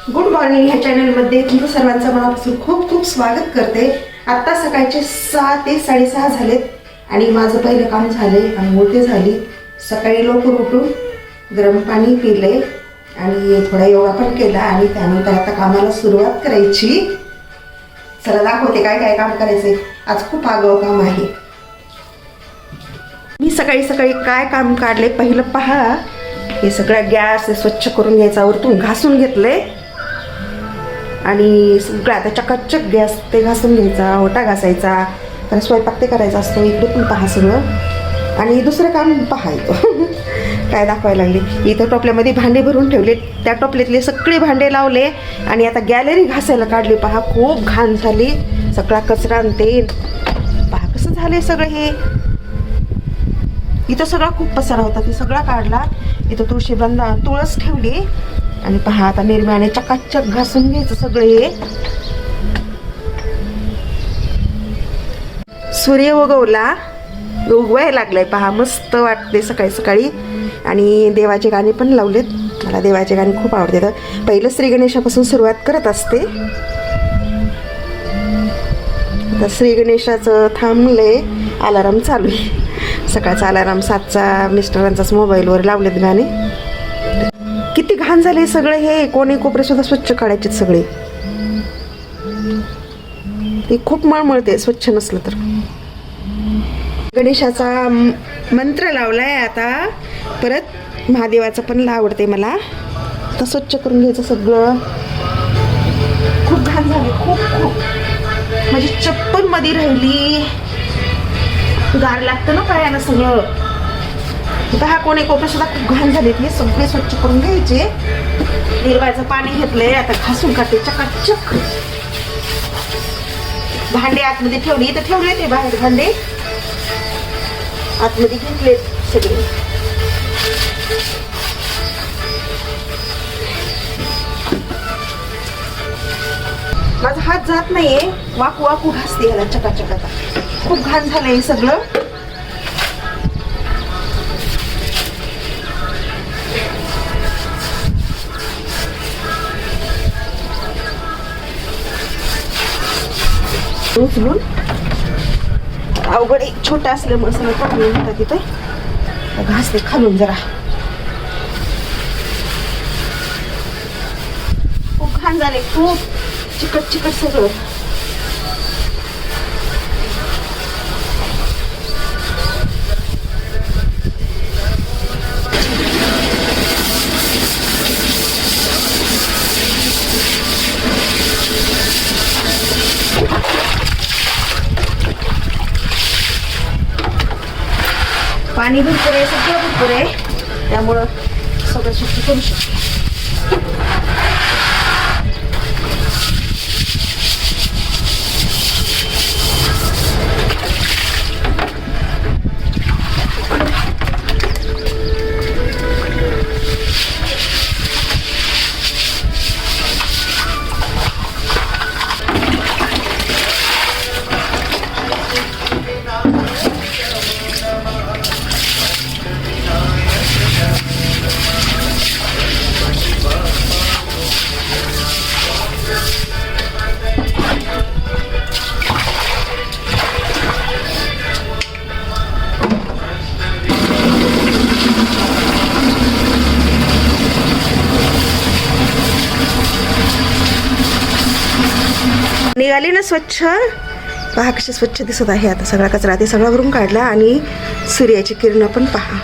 Good morning ह्या चॅनलमध्ये तुमचं सर्वांचं मनापासून खूप खूप स्वागत करते. आत्ता सकाळचे 6 ते 6:30 झालेत आणि माझं पहिलं काम झाले. अंघोळ ते झाली. सकाळी लवकर उठून गरम पाणी पिले आणि थोडा योगा पण केला आणि त्यानंतर आता कामाला सुरुवात करायची. चला दाखवते काय काय काम करायचंय. आज खूप आगाऊ काम आहे. मी सकाळी सकाळी काय काम काढले पहिलं पहा. हे सगळं गॅस स्वच्छ करून घ्यायचा, वरतून घासून घेतले आणि सगळं आता चकाचक गॅस ते घासून घ्यायचा, ओटा घासायचा, कारण स्वयंपाक ते करायचा असतो. इकडे पण पहा सगळं. आणि दुसरं काम पहायचं काय दाखवायला लागले. इथं टोपल्यामध्ये भांडे भरून ठेवले, त्या टोपल्यातले सगळे भांडे लावले आणि आता गॅलरी घासायला काढली. पहा खूप घाण झाली, सगळा कचरा आणि ते पहा कसं झाले सगळं. हे इथं सगळा खूप पसारा होता, ते सगळा काढला. इथं तुळस ठेवली आणि पहा आता निर्म्याने चकाचक घासून घ्यायचं सगळं. हे सूर्य उगवायला लागलाय पहा, मस्त वाटते सकाळी सकाळी. आणि देवाचे गाणे पण लावलेत. मला देवाचे गाणे खूप आवडतात. पहिलं श्री गणेशापासून सुरुवात करत असते. आता श्री गणेशाचं थांबले, अलाराम चालू आहे. सकाळचा अलाराम 7चा मिस्टरांचाच मोबाईलवर लावलेत गाणे. किती घाण झाले सगळे. हे कोणी कोपरे सुद्धा स्वच्छ काढायचे सगळे. ते खूप मळमळते स्वच्छ नसलं तर. गणेशाचा मंत्र लावलाय. आता परत महादेवाचं पण आवडते मला. आता स्वच्छ करून घ्यायचं सगळं. खूप घाण झाले, खूप खूप. माझी चप्पल मध्ये राहिली. गार लागतं ना पायानं सगळं. हा कोणी कोपरे सुद्धा खूप घाण झाले. हे सगळे स्वच्छ करून घ्यायचे. निर्वाचं पाणी घेतलंय, आता घासून काढते चकाचक. भांडे आतमध्ये ठेवली, इथं ठेवले ते बाहेर भांडे आतमध्ये घेतले सगळे. माझा हात जात नाहीये, वाकू वाकू घासते ह्याला चकाचक. आता खूप घाण झालंय सगळं. उचलून अवघड छोटा असल्यामुळे सगळं काढून घेतात. तिथे घासते खालून जरा. खूप घाण झाले, खूप चिकट चिकट सगळं. पाणी भरपूर आहे, सगळं भरपूर आहे, त्यामुळं सगळं स्वच्छ करू शकतो. निघाली ना स्वच्छ. पहा कशी स्वच्छ दिसत आहे. आता सगळा कचरा ते सगळा भरून काढला आणि सूर्याची किरणं पण पहा.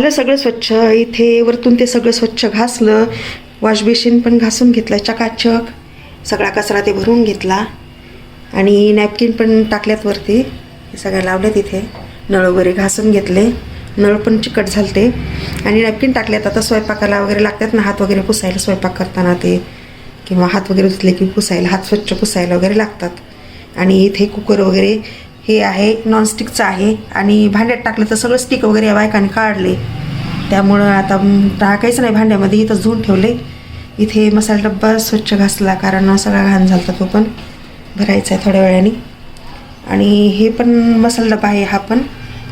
झालं सगळं स्वच्छ. इथे वरतून ते सगळं स्वच्छ घासलं. वॉश बेसिन पण घासून घेतलं चकाचक. सगळा कचरा ते भरून घेतला आणि नॅपकिन पण टाकल्यात वरती. हे सगळ्या लावल्यात इथे. नळ वगैरे घासून घेतले. नळ पण चिकट झालते आणि नॅपकिन टाकल्यात. आता स्वयंपाकाला वगैरे लागतात ना हात वगैरे पुसायला, स्वयंपाक करताना ते किंवा हात वगैरे धुतले की पुसायला, हात स्वच्छ पुसायला वगैरे लागतात. आणि इथे कुकर वगैरे हे आहे नॉनस्टिकचं आहे आणि भांड्यात टाकलं तर सगळं स्टिक वगैरे या बायकांनी काढले. त्यामुळं आता टाकायचं नाही भांड्यामध्ये, इथंच धुवून ठेवले. इथे मसाला डब्बा स्वच्छ घासला कारण सगळा घाण झाला, तो पण भरायचा आहे थोड्या वेळाने. आणि हे पण मसाला डब्बा आहे, हा पण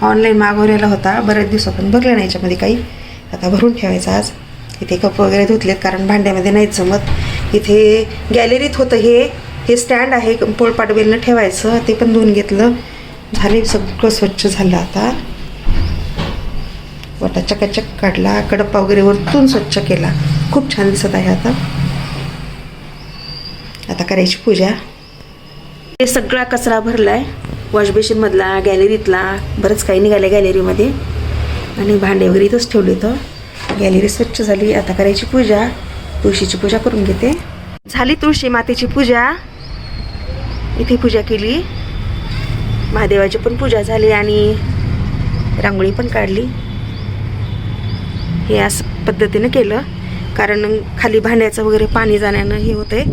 ऑनलाईन मागवलेला होता बऱ्याच दिवसापासून, भरलं नाही याच्यामध्ये काही. आता भरून ठेवायचा आज. इथे कप वगैरे धुतलेत कारण भांड्यामध्ये नाहीच जमत. इथे गॅलरीत होतं हे स्टँड आहे पोळपाट बेलनं ठेवायचं, ते पण धुवून घेतलं. झाले सगळं स्वच्छ झालं. आता वटा चकाचक काढला. कडप्पा वगैरे वरतून स्वच्छ केला. खूप छान दिसत आहे. आता करायची पूजा. हे सगळा कचरा भरला आहे वॉशबेसिनमधला, गॅलरीतला, बरंच काही निघालं गॅलरीमध्ये. आणि भांडे वगैरे इथंच ठेवले होतं. गॅलरी स्वच्छ झाली. आता करायची पूजा. तुळशीची पूजा करून घेते. झाली तुळशी मातेची पूजा. इथे पूजा केली. महादेवाची पण पूजा झाली आणि रांगोळी पण काढली. हे असं पद्धतीनं केलं कारण खाली भांड्याचं वगैरे पाणी जाण्यानं हे होतंय,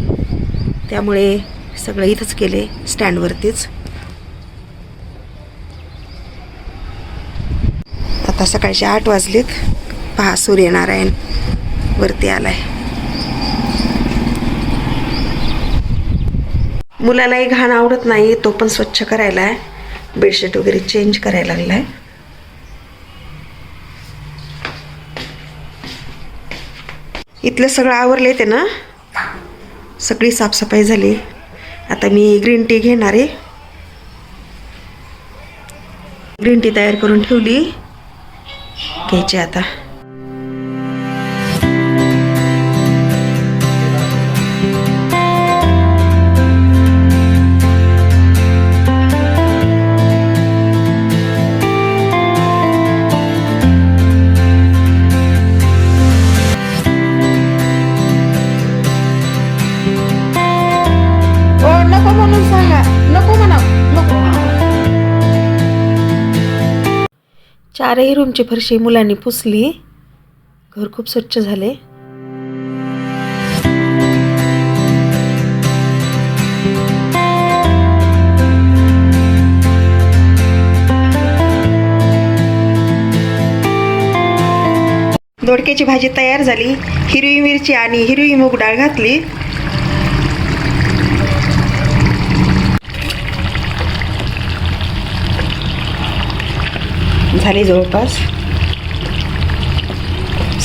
त्यामुळे सगळं इथंच केले स्टँडवरतीच. आता सकाळचे 8 वाजलेत. पहा सूर्यनारायण वरती आलाय. मुलालाही घाण आवडत नाही, तो पण स्वच्छ करायला आहे. बेडशीट वगैरे चेंज करायला लागलाय. इथलं सगळं आवरले ते ना, सगळी साफसफाई झाली. आता मी ग्रीन टी घेणार आहे. ग्रीन टी तयार करून ठेवली, घ्यायची आता. नको म्हणून सांगा, नको म्हणा, नको. 4ही रूमची फरशी मुलांनी पुसली. घर खूप स्वच्छ झाले. दोडक्याची भाजी तयार झाली. हिरवी मिरची आणि हिरवी मूग डाळ घातली. झाली जवळपास.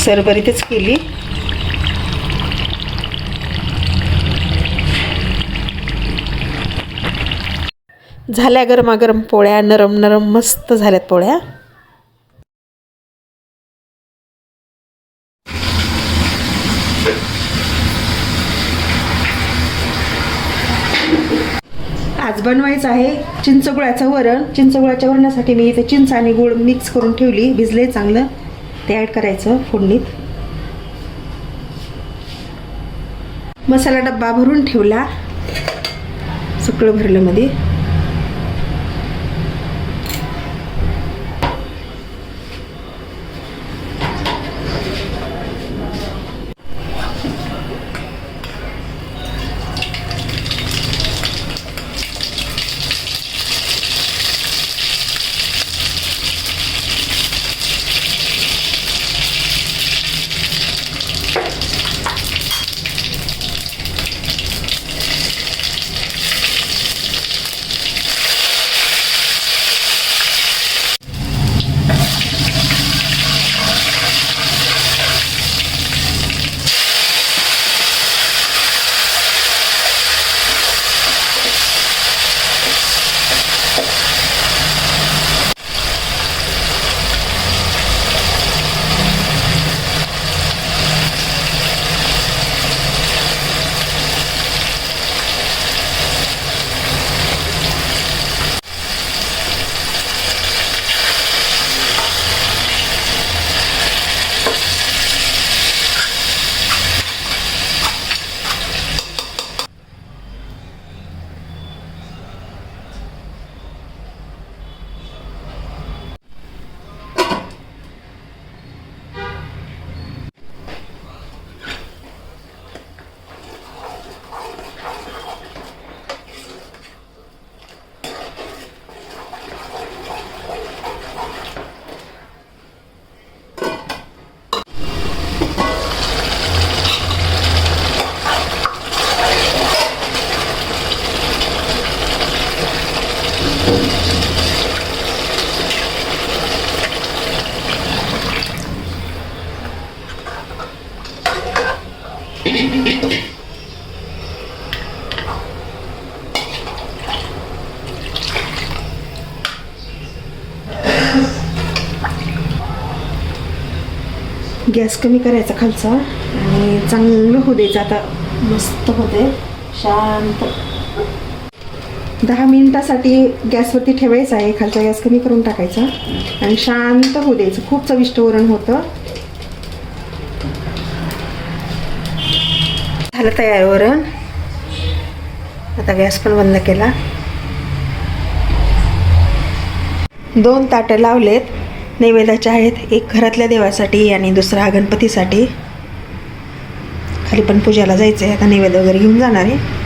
सरभरीतच केली. झाल्या गरमागरम पोळ्या. नरम नरम मस्त झाल्यात पोळ्या. आज बनवायचं आहे चिंचगुळाचं वरण. चिंचगुळाच्या वरणासाठी मी इथे चिंच आणि गुळ मिक्स करून ठेवली. भिजले चांगलं. ते ॲड करायचं फोडणीत. मसाला डब्बा भरून ठेवला. सगळं भरलं मध्ये. गॅस कमी करायचा खालचा आणि चांगलं होऊ द्यायचं. आता मस्त होते शांत. 10 मिनिटासाठी गॅसवरती ठेवायचं आहे. खालचा गॅस कमी करून टाकायचा आणि शांत होऊ द्यायचं. खूप चविष्ट वरण होतं. झालं तयार वरण. आता गॅस पण बंद केला. 2 ताटं लावलेत. नैवेद्याचे आहेत. एक घरातल्या देवासाठी आणि दुसरा गणपतीसाठी. खाली पण पूजाला जायचं आहे. आता नैवेद्य वगैरे घेऊन जाणार आहे.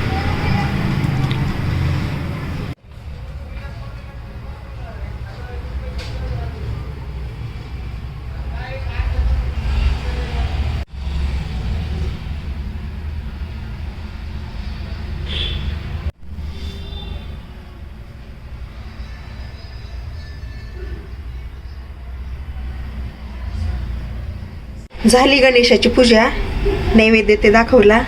झाली गणेशाची पूजा. नैवेद्य ते दाखवला.